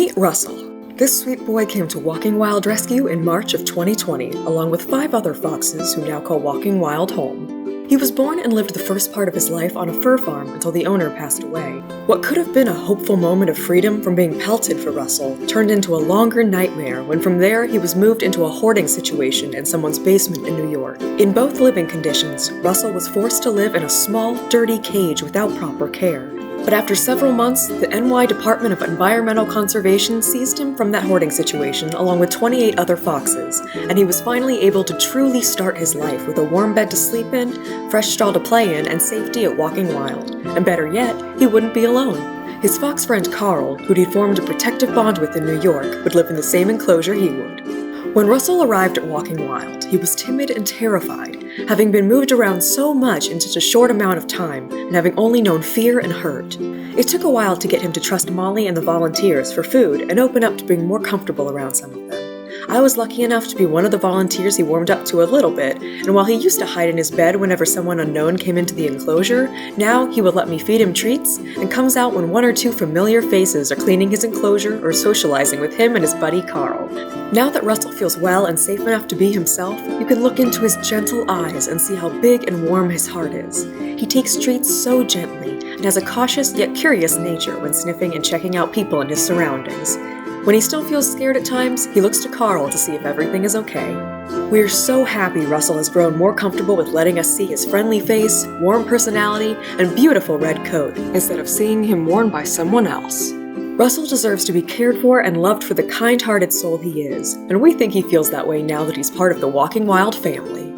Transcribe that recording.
Meet Russell. This sweet boy came to Walking Wild Rescue in March of 2020, along with 5 other foxes who now call Walking Wild home. He was born and lived the first part of his life on a fur farm until the owner passed away. What could have been a hopeful moment of freedom from being pelted for Russell turned into a longer nightmare when from there he was moved into a hoarding situation in someone's basement in New York. In both living conditions, Russell was forced to live in a small, dirty cage without proper care. But after several months, the NY Department of Environmental Conservation seized him from that hoarding situation along with 28 other foxes, and he was finally able to truly start his life with a warm bed to sleep in, fresh straw to play in, and safety at Walking Wild. And better yet, he wouldn't be alone. His fox friend Carl, who'd he formed a protective bond with in New York, would live in the same enclosure he would. When Russell arrived at Walking Wild, he was timid and terrified, having been moved around so much in such a short amount of time, and having only known fear and hurt. It took a while to get him to trust Molly and the volunteers for food and open up to being more comfortable around some of them. I was lucky enough to be one of the volunteers he warmed up to a little bit, and while he used to hide in his bed whenever someone unknown came into the enclosure, now he would let me feed him treats and comes out when 1 or 2 familiar faces are cleaning his enclosure or socializing with him and his buddy Carl. Now that Russell feels well and safe enough to be himself, you can look into his gentle eyes and see how big and warm his heart is. He takes treats so gently and has a cautious yet curious nature when sniffing and checking out people in his surroundings. When he still feels scared at times, he looks to Carl to see if everything is okay. We're so happy Russell has grown more comfortable with letting us see his friendly face, warm personality, and beautiful red coat, instead of seeing him worn by someone else. Russell deserves to be cared for and loved for the kind-hearted soul he is, and we think he feels that way now that he's part of the Walking Wild family.